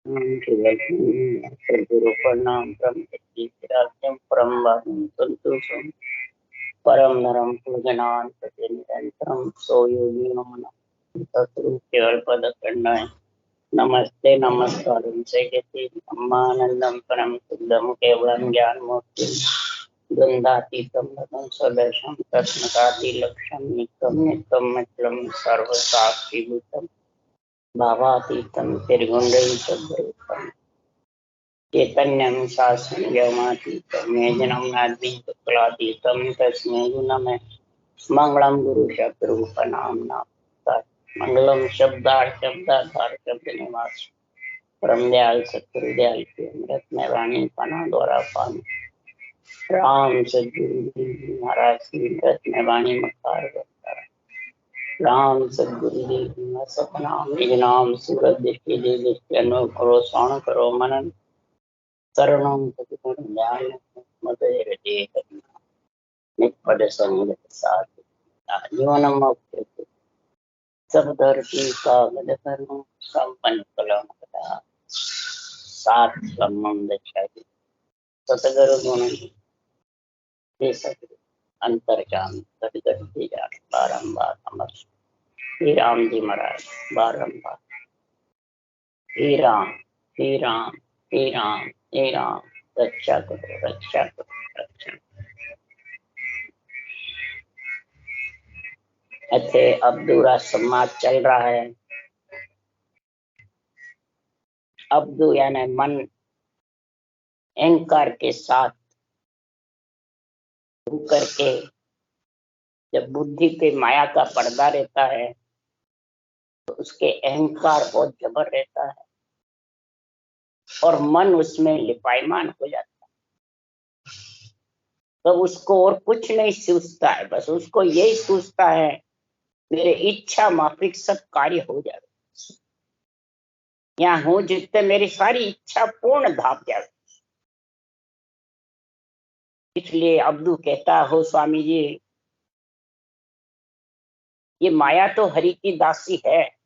गुरु प्रणाम परम संतोषम परम नरम पूजनान प्रति निरंतरम सो योगी केवल पद खंडाय नमस्ते नमस्कार ब्रह्मानंदम परम शुद्धम केवलम ज्ञान मूर्ति द्वंद्वातीतम सदर्शम तस्मकादिलक्ष्यम नित्यम नित्यम मच्लम सर्व साक्षीभूतम भावातीतम त्रिगुणरहितम चैतन्यं शासन व्योमातीतं मेजनं नाद्वीं कलातीतं तस्मै नमः मंगलम गुरु शब्दरूपनाम्ना मंगलम शब्दाधार शब्द निवास परम दयाल सत्युदयाल के अमृत में वाणी पना द्वारा पान राम सद्गुरु जी महाराज की अमृत में वाणी मकार राम सद्गुरु जी सपनाम निज नाम सूरत दृष्टि दे दृष्टि अनु करो श्रवण करो मनन शरणं ज्ञान मदे निपद संगत साथ जीवनम सब धरती का गदकरण संपन्न कलम कथा सात संबंध चाहिए सतगुरु गुण दे सके अंतर्जाम सदगति जान बारंबार अमर श्री राम जी महाराज बारंबार हे राम हे राम हे राम हे राम रक्षा करो रक्षा करो रक्षा। अच्छे अब्दूरा समाज चल रहा है। अब्दू यानी मन अहंकार के साथ करके जब बुद्धि पे माया का पर्दा रहता है तो उसके अहंकार बहुत जबर रहता है और मन उसमें लिपायमान हो जाता है। तो उसको और कुछ नहीं सूझता है, बस उसको यही सूझता है मेरे इच्छा माफिक सब कार्य हो जाए, यहाँ हूं जितने मेरी सारी इच्छा पूर्ण धाप जाए। इसलिए अब्दू कहता हो स्वामी जी ये माया तो हरि की दासी है।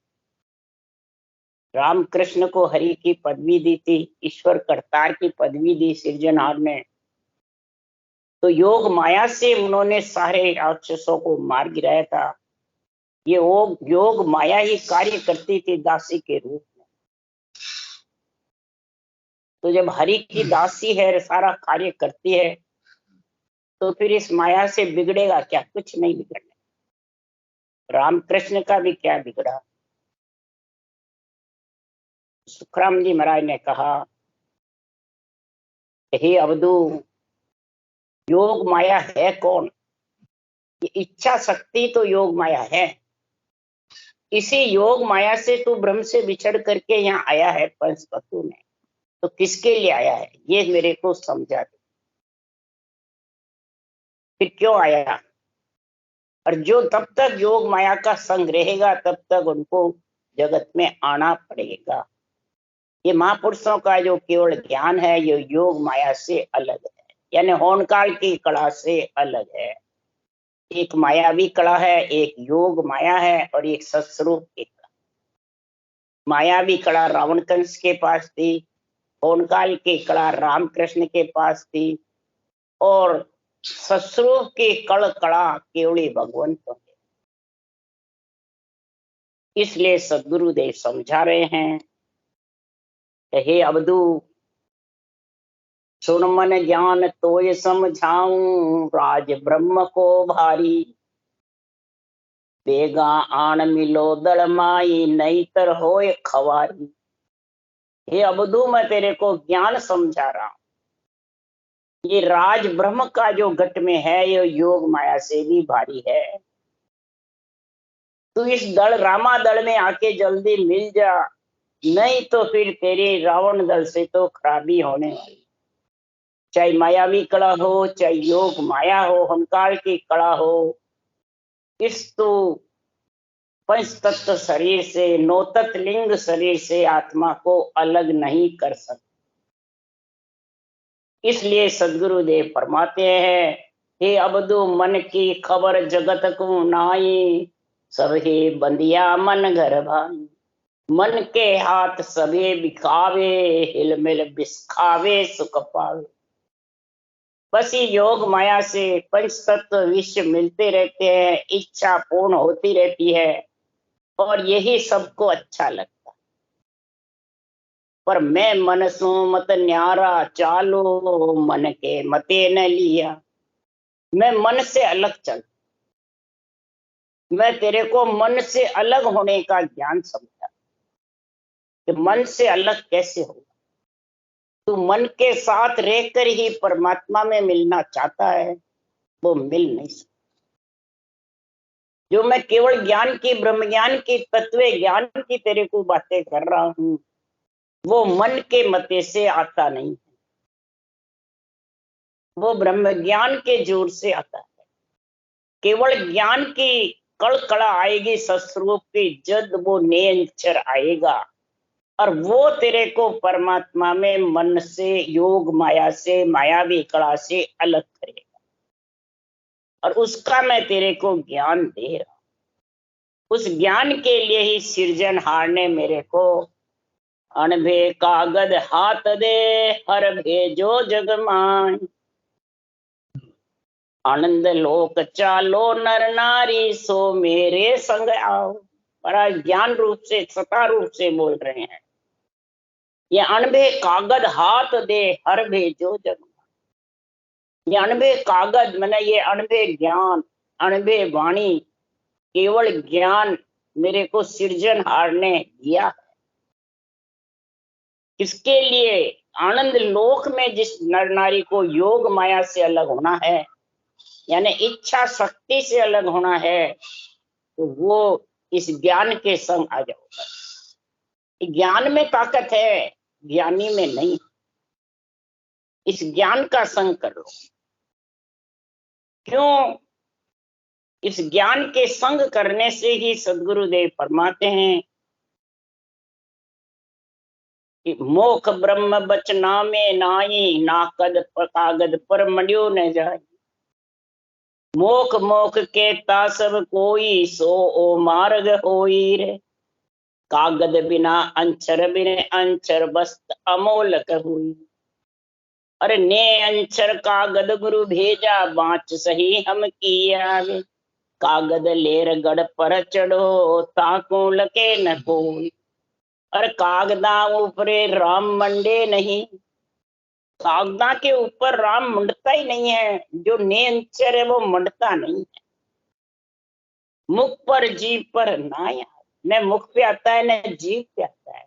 रामकृष्ण को हरि की पदवी दी थी, ईश्वर करतार की पदवी दी सृजनहार ने, तो योग माया से उन्होंने सारे राक्षसों को मार गिराया था। ये योग माया ही कार्य करती थी दासी के रूप में। तो जब हरि की दासी है, सारा कार्य करती है, तो फिर इस माया से बिगड़ेगा क्या? कुछ नहीं बिगड़ने। रामकृष्ण का भी क्या बिगड़ा। सुखराम जी महाराज ने कहा हे अवधू योग माया है कौन? ये इच्छा शक्ति तो योग माया है। इसी योग माया से तू ब्रह्म से बिछड़ करके यहाँ आया है पंच तत्व में, तो किसके लिए आया है ये मेरे को समझा दे। फिर क्यों आया? और जो तब तक योग माया का संग रहेगा तब तक उनको जगत में आना पड़ेगा। ये महापुरुषों का जो केवल ज्ञान है ये योग माया से अलग है, यानी होनकाल की कला से अलग है। एक मायावी कला है, एक योग माया है और एक सत्स्वरूप की कला। मायावी कला रावण कंस के पास थी, होनकाल की कला रामकृष्ण के पास थी और सत्स्वरूप की कला केवली भगवंत। इसलिए सदगुरुदेव समझा रहे हैं, हे अवधू सुन मन ज्ञान तोय समझाऊं, राज ब्रह्म को भारी, बेगा आन मिलो दल माई, नहीं तर होए खवारी। हे अवधू मैं तेरे को ज्ञान समझा रहा हूं, ये राज ब्रह्म का जो घट में है ये योग माया से भी भारी है। तू इस दल रामा दल में आके जल्दी मिल जा, नहीं तो फिर तेरी रावण दल से तो खराबी होने वाली। चाहे मायावी कला हो, चाहे योग माया हो, हंकार की कला हो, इस तो पंच तत्व शरीर से, नौतत्व लिंग शरीर से आत्मा को अलग नहीं कर सकते। इसलिए सदगुरुदेव फरमाते हैं, हे अबदू मन की खबर जगत को नाई, सब हे बंदिया मन घर भाई। मन के हाथ सबे बिखावे, हिलमिल बिस्खावे सुख पावे। बस ये योग माया से पंच तत्व विश्व मिलते रहते हैं, इच्छा पूर्ण होती रहती है और यही सबको अच्छा लगता है। पर मैं मनसू मत न्यारा, चालो मन के मते न लिया। मैं मन से अलग चल, मैं तेरे को मन से अलग होने का ज्ञान समझा कि मन से अलग कैसे होगा। तू मन के साथ रहकर ही परमात्मा में मिलना चाहता है, वो मिल नहीं सकता। जो मैं केवल ज्ञान की, ब्रह्म ज्ञान की, तत्व ज्ञान की तेरे को बातें कर रहा हूं, वो मन के मते से आता नहीं है, वो ब्रह्म ज्ञान के जोर से आता है। केवल ज्ञान की कड़कड़ा आएगी सस्वरूप की, जब वो नेंचर आएगा और वो तेरे को परमात्मा में मन से, योग माया से, मायावी कला से अलग करेगा। और उसका मैं तेरे को ज्ञान दे रहा हूं। उस ज्ञान के लिए ही सृजनहार ने मेरे को अणभे कागद हाथ दे, हर भेजो जगमान। आनंद लोक चालो नर नारी, सो मेरे संग आओ। बड़ा ज्ञान रूप से, सता रूप से बोल रहे हैं। ये अणभे कागद हाथ दे, हर भेजो जगमान। ये अणभे कागज मैंने, ये अणभे ज्ञान, अणभे वाणी, केवल ज्ञान मेरे को सृजनहार ने दिया है। किसके लिए? आनंद लोक में जिस नर नारी को योग माया से अलग होना है, यानी इच्छा शक्ति से अलग होना है, तो वो इस ज्ञान के संग आ जाओ। ज्ञान में ताकत है, ज्ञानी में नहीं। इस ज्ञान का संग कर लो। क्यों? इस ज्ञान के संग करने से ही सदगुरुदेव फरमाते हैं कि मोख ब्रह्म बचना में नाई, ना कद कागद पर मड्यो न जाए। मोख मोख के तासब कोई, सो ओ मार्ग होई रे। कागद बिना अंचर, बिने अंचर बस्त अमोलक हुई। अरे ने अंचर कागद गुरु भेजा, बाँच सही हम किया वे। कागद लेर गढ़ पर चढ़ो, ताको लके न कोई। अरे कागदा ऊपरे राम मंडे नहीं, कागदा के ऊपर राम मंडता ही नहीं है। जो नेंचर है वो मंडता नहीं है। मुख पर जीभ पर ना यार, न मुख पे आता है न जीभ पे आता है।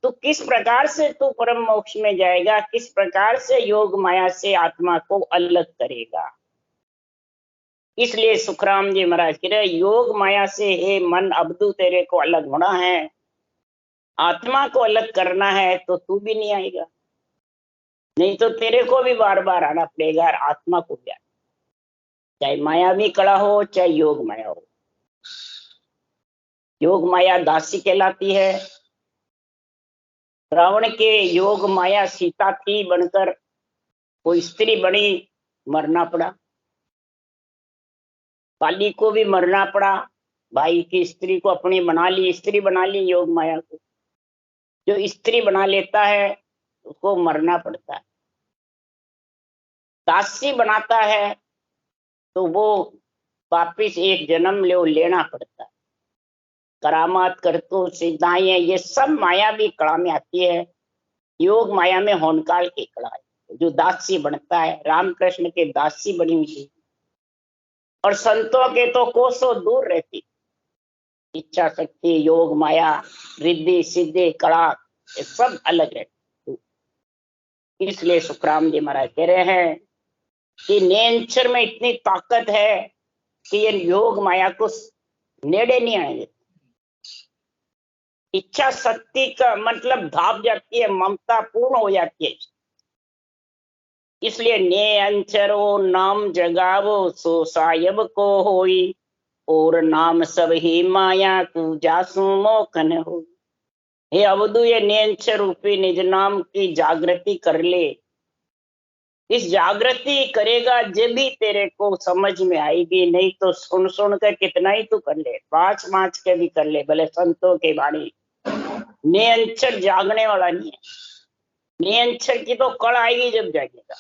तो किस प्रकार से तू परम मोक्ष में जाएगा? किस प्रकार से योग माया से आत्मा को अलग करेगा? इसलिए सुखराम जी महाराज कह रहे, योग माया से हे मन अबदू तेरे को अलग होना है, आत्मा को अलग करना है, तो तू भी नहीं आएगा। नहीं तो तेरे को भी बार बार आना पड़ेगा और आत्मा को भी आना, चाहे मायावी कला हो चाहे योग माया हो। योग माया दासी कहलाती है। रावण के योग माया सीता थी बनकर, वो स्त्री बनी, मरना पड़ा। काली को भी मरना पड़ा, भाई की स्त्री को अपनी बना ली, स्त्री बना ली योग माया को। जो स्त्री बना लेता है उसको मरना पड़ता है। दासी बनाता है तो वो वापिस एक जन्म लेना पड़ता है। करामात करतु सिद्धाएं, ये सब मायावी कला में आती है। योग माया में होनकाल की कला है। जो दासी बनता है, रामकृष्ण के दासी बनी हुई थी, और संतों के तो कोसों दूर रहती। इच्छा शक्ति, योग माया, रिद्धि सिद्धि कला, ये सब अलग रहती। इसलिए सुखराम जी महाराज कह रहे हैं कि नेंचर में इतनी ताकत है कि ये योग माया को नेड़े नहीं आएंगे। इच्छा शक्ति का मतलब धाप जाती है, ममता पूर्ण हो जाती है। इसलिए ने अंचरो नाम जगावो, सो सायब को होई। और नाम सब ही माया को जासू मोकन हो। हे अवधु, ये नेंचर रूपी निज नाम की जागृति कर ले। इस जागृति करेगा जब भी तेरे को समझ में आएगी। नहीं तो सुन सुन कर कितना ही तू कर ले, पांच के भी कर ले, भले संतों के वाणी, निरंतर जागने वाला नहीं है। निरंतर की तो कल आएगी जब जागेगा।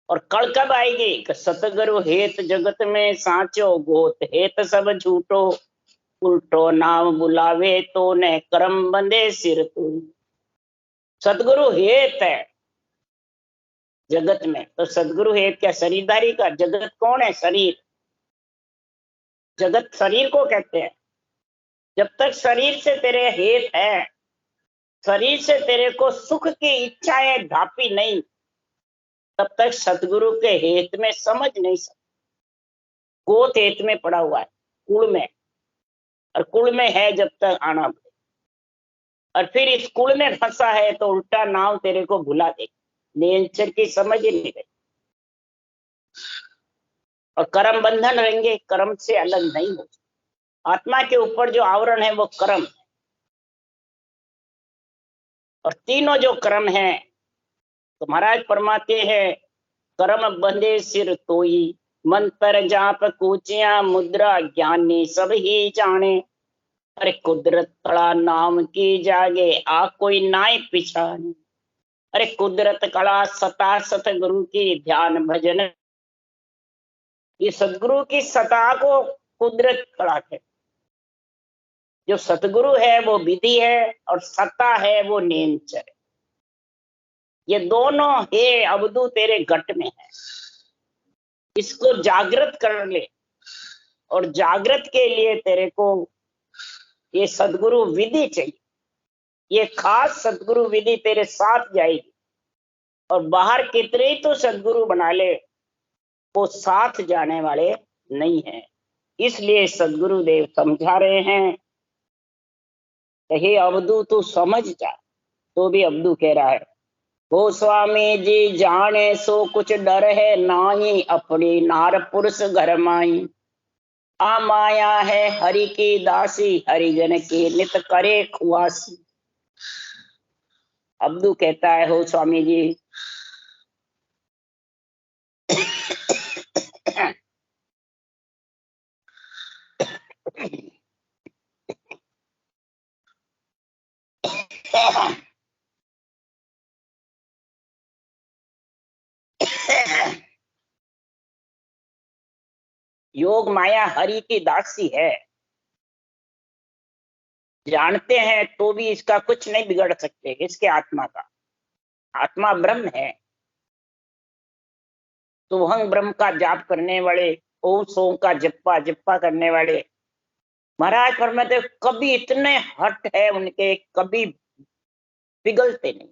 और कल कब आएगी कि सतगुरु हेत जगत में साचो गोत हेत सब झूठो उल्टो नाम बुलावे तो ने कर्म बंधे सिर तू। सतगुरु हेत है जगत में, तो सदगुरु हेत क्या शरीरधारी का? जगत कौन है? शरीर। जगत शरीर को कहते हैं। जब तक शरीर से तेरे हेत है, शरीर से तेरे को सुख की इच्छाएं ढापी नहीं, तब तक सतगुरु के हेत में समझ नहीं सकते। गोत हेत में पड़ा हुआ है, कुल में, और कुल में है जब तक आना पड़े। और फिर इस कुल में फंसा है तो उल्टा नाव तेरे को भुला दे। नेचर की समझ ही नहीं गई। और कर्म बंधन रहेंगे, कर्म से अलग नहीं हो। आत्मा के ऊपर जो आवरण है वो कर्म है। और तीनों जो कर्म है तो महाराज फरमाते हैं, कर्म बंधे सिर तोई, मंत्र जाप कूचिया मुद्रा ज्ञानी सब ही जाने। अरे कुदरत कला नाम की जागे आ कोई नाय पिछाने। अरे कुदरत कला सता सतगुरु की ध्यान भजन। ये सतगुरु की सता को कुदरत कला है। जो सतगुरु है वो विधि है और सत्ता है वो नेचर है। ये दोनों हे अवधू तेरे घट में है। इसको जागृत कर ले। और जागृत के लिए तेरे को ये सदगुरु विधि चाहिए। ये खास सदगुरु विधि तेरे साथ जाएगी। और बाहर कितने ही तो सदगुरु बना ले, वो साथ जाने वाले नहीं है। इसलिए सदगुरु देव समझा रहे हैं, हे अवधू तू समझ जा। तो भी अवधू कह रहा है, हो स्वामी जी जाने सो कुछ डर है नाही, अपनी नार पुरुष घर माई। आ माया है हरि की दासी, हरिजन की नित करे खुआसी। अब्दू कहता है, हो स्वामी जी योग माया हरि की दासी है, जानते हैं तो भी इसका कुछ नहीं बिगड़ सकते। इसके आत्मा का, आत्मा ब्रह्म है। तो हम ब्रह्म का जाप करने वाले, ओम सोम का जप्पा जप्पा करने वाले महाराज फरमाते कभी इतने हट है उनके, कभी पिघलते नहीं।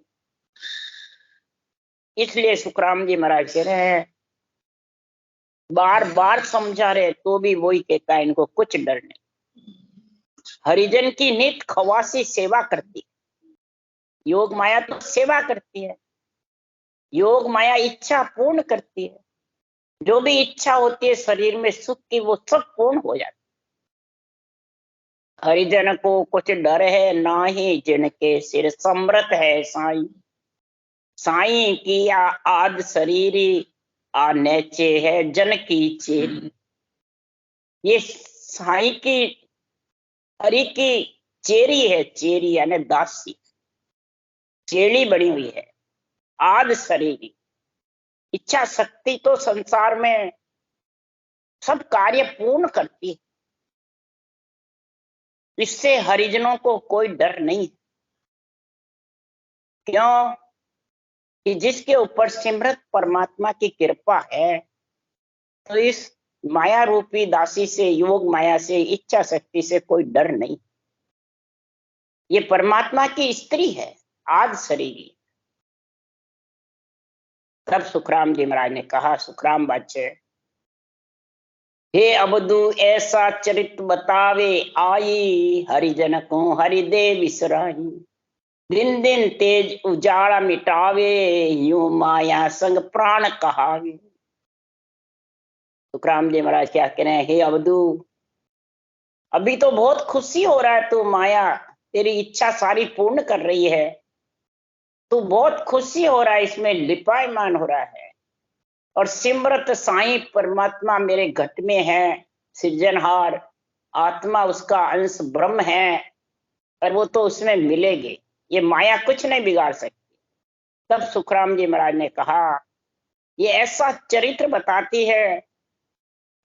इसलिए सुखराम जी महाराज कह रहे हैं, बार बार समझा रहे तो भी वही कहता है, इनको कुछ डर नहीं। हरिजन की नित खवासी सेवा करती। योग माया तो सेवा करती है। योग माया इच्छा पूर्ण करती है। जो भी इच्छा होती है शरीर में सुख की, वो सब पूर्ण हो जाती है। हरिजन को कुछ डर है नाही, जिनके सिर समृत है साईं। साईं की आद शरीरी, आ नेचे है जन की चेरी। ये साईं की, हरि की चेरी है। चेरी यानी दासी, चेली बनी हुई है। आद शरीरी, इच्छा शक्ति तो संसार में सब कार्य पूर्ण करती है। इससे हरिजनों को कोई डर नहीं। क्यों? कि जिसके ऊपर सिमरत परमात्मा की कृपा है, तो इस माया रूपी दासी से, योग माया से, इच्छा शक्ति से कोई डर नहीं। ये परमात्मा की स्त्री है, आद शरीरी। तब सुखराम जी महाराज ने कहा, सुखराम बादशाह, हे अबदू ऐसा चरित बतावे आई, हरिजन को हरिदे विसराई। दिन दिन तेज उजाड़ा मिटावे, यूं माया संग प्राण कहावे। सुखराम जी महाराज क्या कह रहे हैं, हे अबदू अभी तो बहुत खुशी हो रहा है, तू माया तेरी इच्छा सारी पूर्ण कर रही है, तू बहुत खुशी हो रहा है, इसमें लिपायमान हो रहा है। और सिमरत साईं परमात्मा मेरे घट में है, सृजनहार आत्मा उसका अंश ब्रह्म है। और वो तो उसमें मिलेगी, ये माया कुछ नहीं बिगाड़ सकती। तब सुखराम जी महाराज ने कहा, ये ऐसा चरित्र बताती है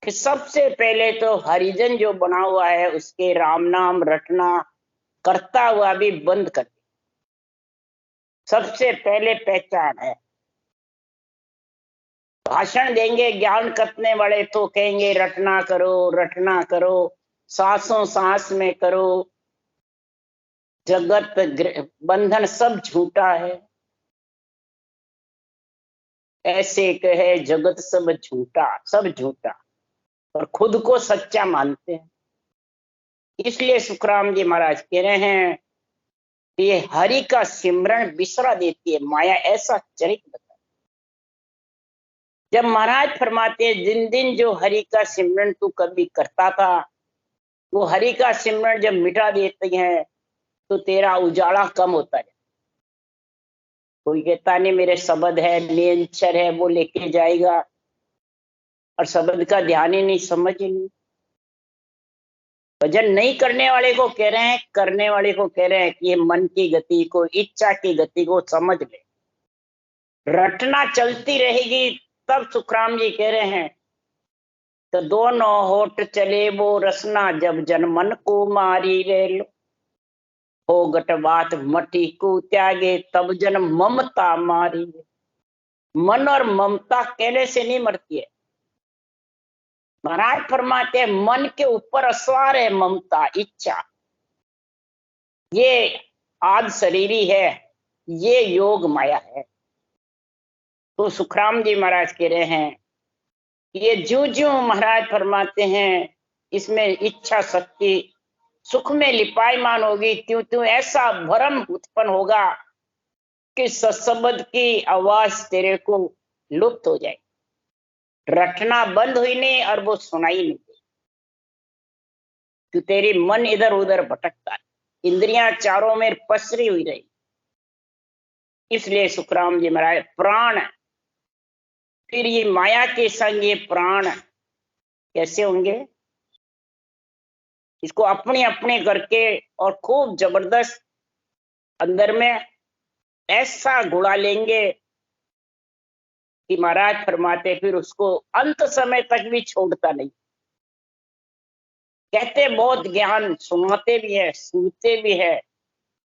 कि सबसे पहले तो हरिजन जो बना हुआ है उसके राम नाम रटना करता हुआ भी बंद कर दिया। सबसे पहले पहचान है। भाषण देंगे ज्ञान कथने वाले तो कहेंगे रटना करो, रटना करो, सांसों सांस में करो, जगत बंधन सब झूठा है, ऐसे कहे जगत सब झूठा, सब झूठा, और खुद को सच्चा मानते हैं। इसलिए सुखराम जी महाराज कह रहे हैं कि ये हरि का सिमरण बिसरा देती है माया, ऐसा चरित्र बता। जब महाराज फरमाते हैं दिन दिन जो हरि का सिमरण तू कभी करता था, वो हरि का सिमरण जब मिटा देते हैं तो तेरा उजाला कम होता है। कोई कहता नहीं मेरे शब्द है, निरंतर है, वो लेके जाएगा, और शब्द का ध्यान ही नहीं, समझ ही नहीं। भजन नहीं करने वाले को कह रहे हैं, करने वाले को कह रहे हैं कि ये मन की गति को, इच्छा की गति को समझ ले। रटना चलती रहेगी, तब सुखराम जी कह रहे हैं तो दोनों होठ चले वो रसना, जब जन मन को मारी रे लो, हो गट बात मटी को त्यागे, तब जन ममता मारी। मन और ममता कहने से नहीं मरती है। महाराज फरमाते हैं मन के ऊपर असवार है ममता, इच्छा, ये आद शरीरी है, ये योग माया है। तो सुखराम जी महाराज कह रहे हैं ये ज्यों ज्यों महाराज फरमाते हैं इसमें इच्छा शक्ति सुख में लिपायमान होगी, त्यों त्यों ऐसा भ्रम उत्पन्न होगा कि सत्संबद की आवाज तेरे को लुप्त हो जाए। रटना बंद हुई नहीं और वो सुनाई नहीं, तो तेरी मन इधर उधर भटकता है, इंद्रियां चारों में पसरी हुई रही। इसलिए सुखराम जी महाराज प्राण, फिर ये माया के संग ये प्राण कैसे होंगे, इसको अपने अपने करके और खूब जबरदस्त अंदर में ऐसा घुड़ा लेंगे कि महाराज फरमाते फिर उसको अंत समय तक भी छोड़ता नहीं। कहते बहुत ज्ञान सुनाते भी है, सुनते भी है,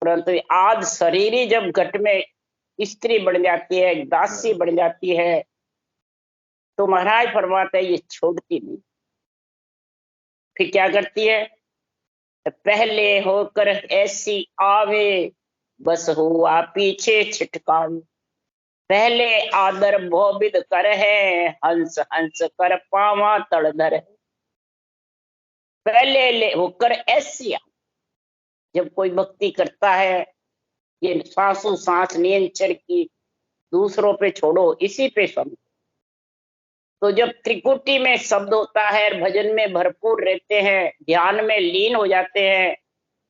परंतु आज शरीर जब घट में स्त्री बन जाती है, दासी बन जाती है, तो महाराज फरमाते है ये छोड़ती नहीं। फिर क्या करती है, पहले होकर ऐसी आवे, बस हुआ पीछे छिटकावे, पहले आदर भोबिद कर है, हंस हंस कर पावा तड़धर है। पहले ले होकर ऐसी, जब कोई भक्ति करता है, ये सांसों सांस नियंत्रण की, दूसरों पे छोड़ो, इसी पे समझो। तो जब त्रिकुटी में शब्द होता है, भजन में भरपूर रहते हैं, ध्यान में लीन हो जाते हैं,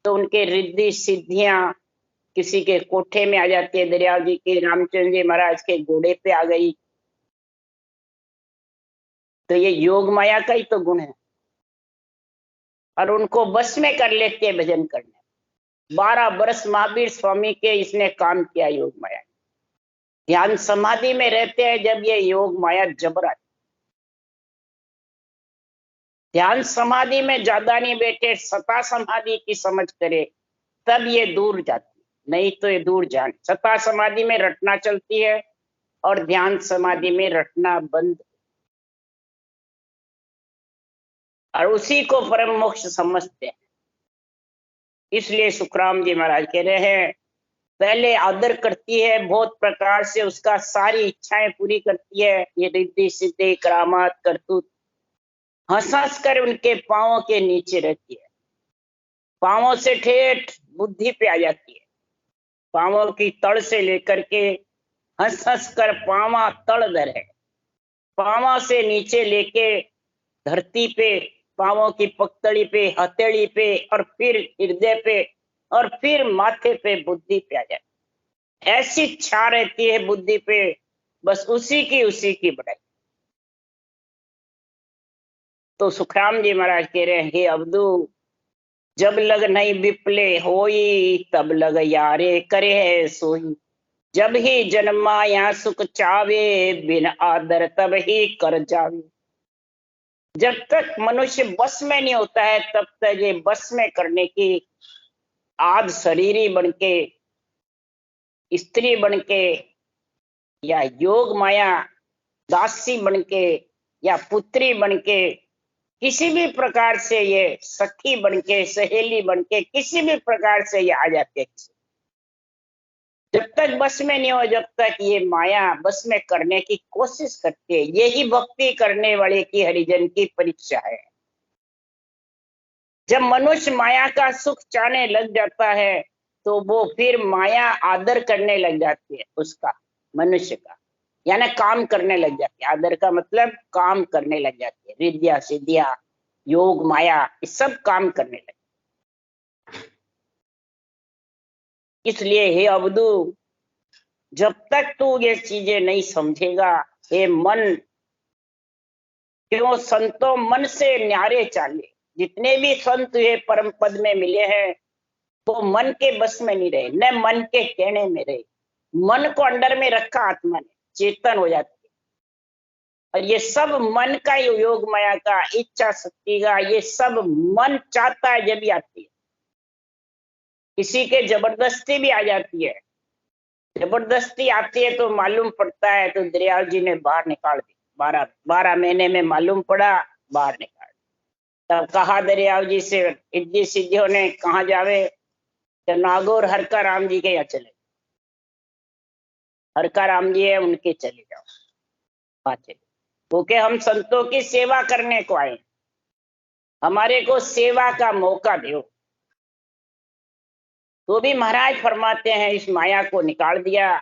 तो उनके रिद्धि सिद्धियां किसी के कोठे में आ जाती है, दरियाल जी के, रामचंद्र जी महाराज के घोड़े पे आ गई, तो ये योग माया का ही तो गुण है, और उनको बस में कर लेते हैं भजन करने। 12 वर्ष महावीर स्वामी के इसने काम किया योग माया। ध्यान समाधि में रहते हैं जब ये योग माया जबरा, ध्यान समाधि में ज्यादा नहीं बैठे, सता समाधि की समझ करे, तब ये दूर जाती, नहीं तो ये दूर जाने। सता समाधि में रटना चलती है और ध्यान समाधि में रटना बंद, और उसी को परम मोक्ष समझते हैं। इसलिए सुखराम जी महाराज कह रहे हैं पहले आदर करती है, बहुत प्रकार से उसका सारी इच्छाएं पूरी करती है, ये रिद्धि सिद्धि करामात करतूत, हंस हंस कर उनके पांवों के नीचे रहती है, पांवों से ठेठ बुद्धि पे आ जाती है, पांवों की तड़ से लेकर के हंस हंस कर पावा तड़ दर है, पावा से नीचे लेके धरती पे, पावों की पकतड़ी पे, हथेली पे, और फिर हृदय पे, और फिर माथे पे, बुद्धि पे आ जाए। ऐसी छा रहती है बुद्धि पे, बस उसी की बढ़ाई। तो सुखराम जी महाराज कह रहे हैं हे अब्दू, जब लग नहीं विपले होई, तब लग यारे करे है सोई। जब ही जन्मा या सुख चावे, बिन आदर तब ही कर जावे। जब तक मनुष्य बस में नहीं होता है, तब तक ये बस में करने की आद शरीरी बनके, स्त्री बनके, या योग माया दासी बनके, या पुत्री बनके, किसी भी प्रकार से ये सखी बनके, सहेली बनके, किसी भी प्रकार से ये आ जाते हैं। जब तक बस में नहीं हो, जब तक ये माया बस में करने की कोशिश करती है, यही भक्ति करने वाले की, हरिजन की परीक्षा है। जब मनुष्य माया का सुख चाहने लग जाता है, तो वो फिर माया आदर करने लग जाती है उसका, मनुष्य का, यानी काम करने लग जाती है। आदर का मतलब काम करने लग जाती है, रिद्धिया सिद्धिया योग माया ये सब काम करने लगे। इसलिए हे अवधू, जब तक तू ये चीजें नहीं समझेगा, हे मन, क्यों संतो मन से न्यारे चाले। जितने भी संत ये परम पद में मिले हैं, वो मन के बस में नहीं रहे, न मन के कहने में रहे। मन को अंडर में रखा आत्मा ने, चेतन हो जाती है। और ये सब मन का योग माया का, इच्छा शक्ति का, ये सब मन चाहता है जब भी आती है। किसी के जबरदस्ती भी आ जाती है, जबरदस्ती आती है तो मालूम पड़ता है, तो दरियाल जी ने बाहर निकाल दी। 12 महीने में मालूम पड़ा, बाहर निकाल। तब कहा दरियाल जी से, इज्जी सिद्धियों ने कहा जावे, तो नागौर हरका राम जी के यहाँ चले। हरका राम जी है, उनके चले जाओ, वहां चले, क्योंकि हम संतों की सेवा करने को आए, हमारे को सेवा का मौका दो। तो भी महाराज फरमाते हैं, इस माया को निकाल दिया।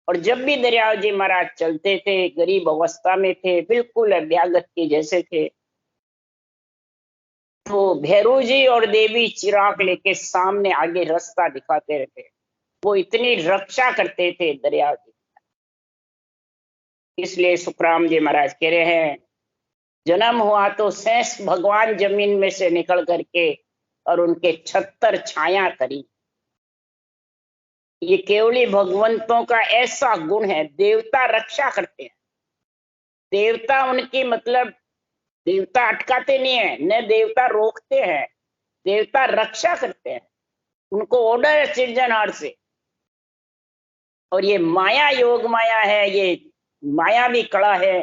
और जब भी दरियाव जी महाराज चलते थे, गरीब अवस्था में थे, बिल्कुल अभ्यागत के जैसे थे, तो भैरू जी और देवी चिराग लेके सामने आगे रास्ता दिखाते रहते। वो इतनी रक्षा करते थे दरियाव जी। इसलिए सुखराम जी महाराज कह रहे हैं, जन्म हुआ तो शेष भगवान जमीन में से निकल करके और उनके 76 छाया करी। ये केवली भगवंतों का ऐसा गुण है, देवता रक्षा करते हैं। देवता उनकी मतलब, देवता अटकाते नहीं है, न देवता रोकते हैं, देवता रक्षा करते हैं। उनको ऑर्डर है सृजनहार से। और ये माया योग माया है, ये माया भी कड़ा है।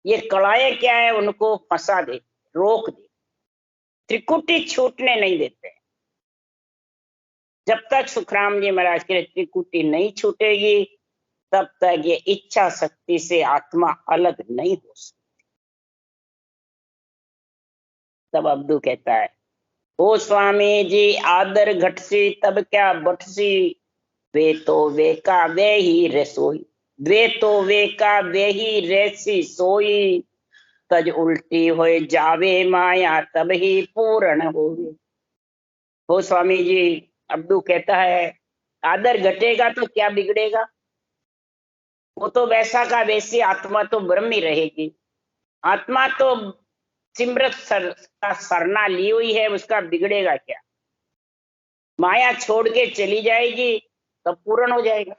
ये कड़ाए क्या है, उनको फंसा दे, रोक दे, त्रिकुटी छूटने नहीं देते। जब तक सुखराम जी महाराज की त्रिकुटी नहीं छूटेगी, तब तक ये इच्छा शक्ति से आत्मा अलग नहीं हो सकती। तब अब्दू कहता है, ओ स्वामी जी आदर घटसी तब क्या बटसी, वे तो वे का वे ही रसोई, वे तो वे का वे ही रेसी सोई, तज उल्टी हो जावे माया तब ही पूर्ण होवे। हो स्वामी जी, अब्दू कहता है, आदर घटेगा तो क्या बिगड़ेगा, वो तो वैसा का वैसी आत्मा तो ब्रह्म ही रहेगी। आत्मा तो सिमरत का सरना ली हुई है, उसका बिगड़ेगा क्या। माया छोड़ के चली जाएगी तो पूर्ण हो जाएगा।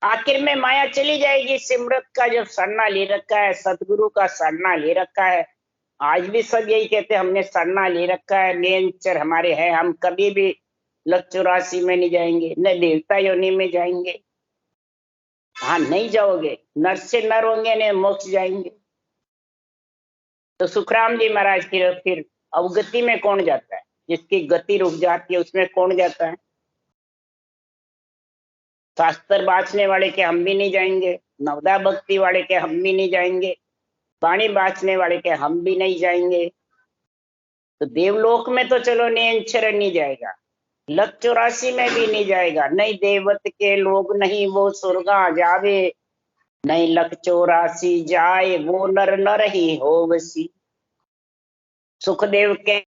आखिर में माया चली जाएगी, सिमरत का जब सरना ले रखा है, सदगुरु का सरना ले रखा है। आज भी सब यही कहते हैं, हमने सरना ले रखा है, नेचर हमारे हैं, हम कभी भी लक 84 में नहीं जाएंगे, न देवता योनि में जाएंगे। हाँ नहीं जाओगे, नर से नर होंगे, न मोक्ष जाएंगे। तो सुखराम जी महाराज की फिर अवगति में कौन जाता है, जिसकी गति रुक जाती है उसमें कौन जाता है। शास्त्र बांचने वाले के हम भी नहीं जाएंगे, नवदा भक्ति वाले के हम भी नहीं जाएंगे, वाणी बांचने वाले के हम भी नहीं जाएंगे। तो देवलोक में तो चलो नियंचर नहीं जाएगा, लक 84 में भी नहीं जाएगा, नहीं देवत के लोग नहीं वो स्वर्गा जावे, नहीं लक 84 जाए वो नर नर ही हो वसी। सुखदेव के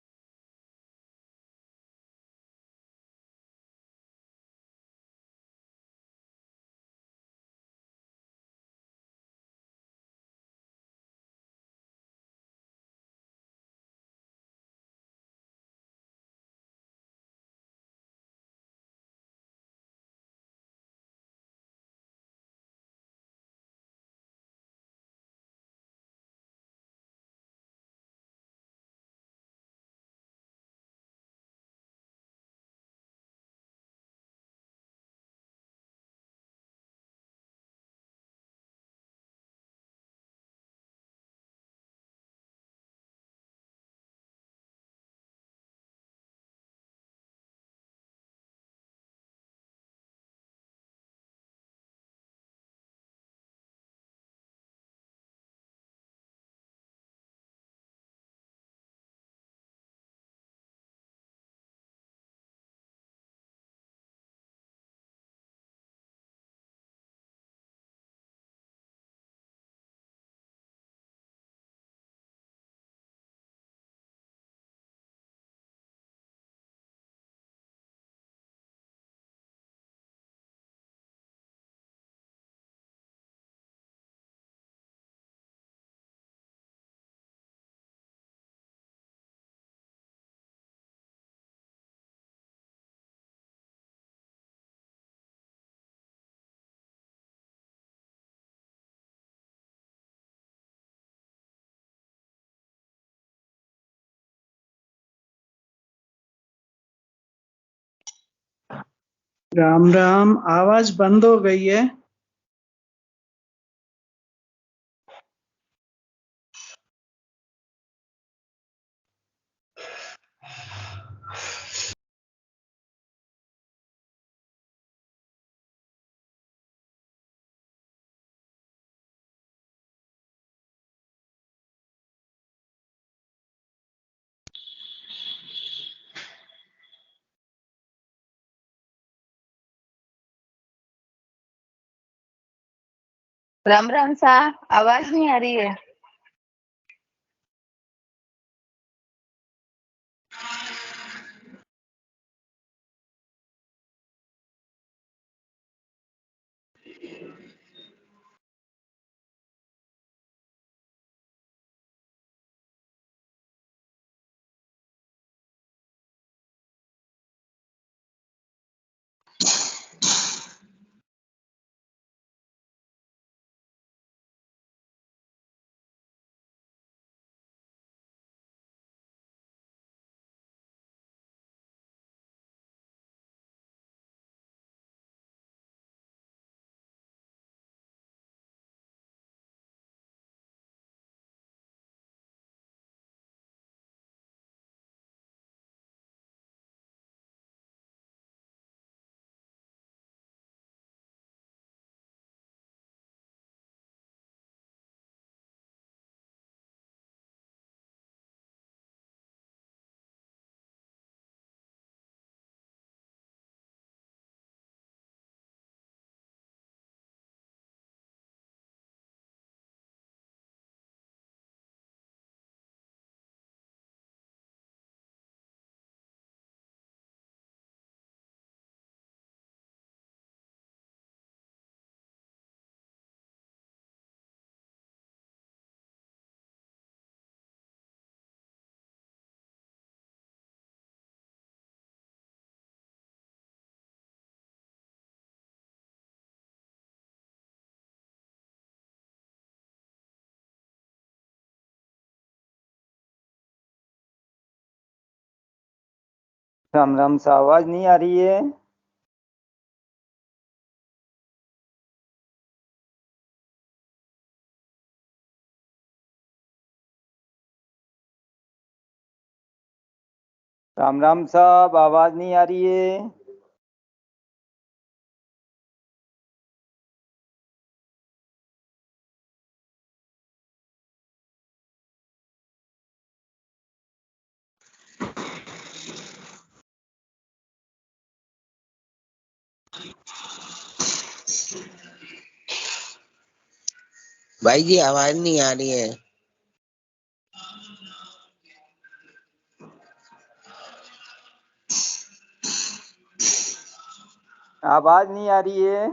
राम राम। आवाज बंद हो गई है। राम राम सा। आवाज नहीं आ रही है। राम राम सा। आवाज नहीं आ रही है। राम राम साहब, आवाज नहीं आ रही है। भाई जी आवाज नहीं आ रही है। आवाज नहीं आ रही है।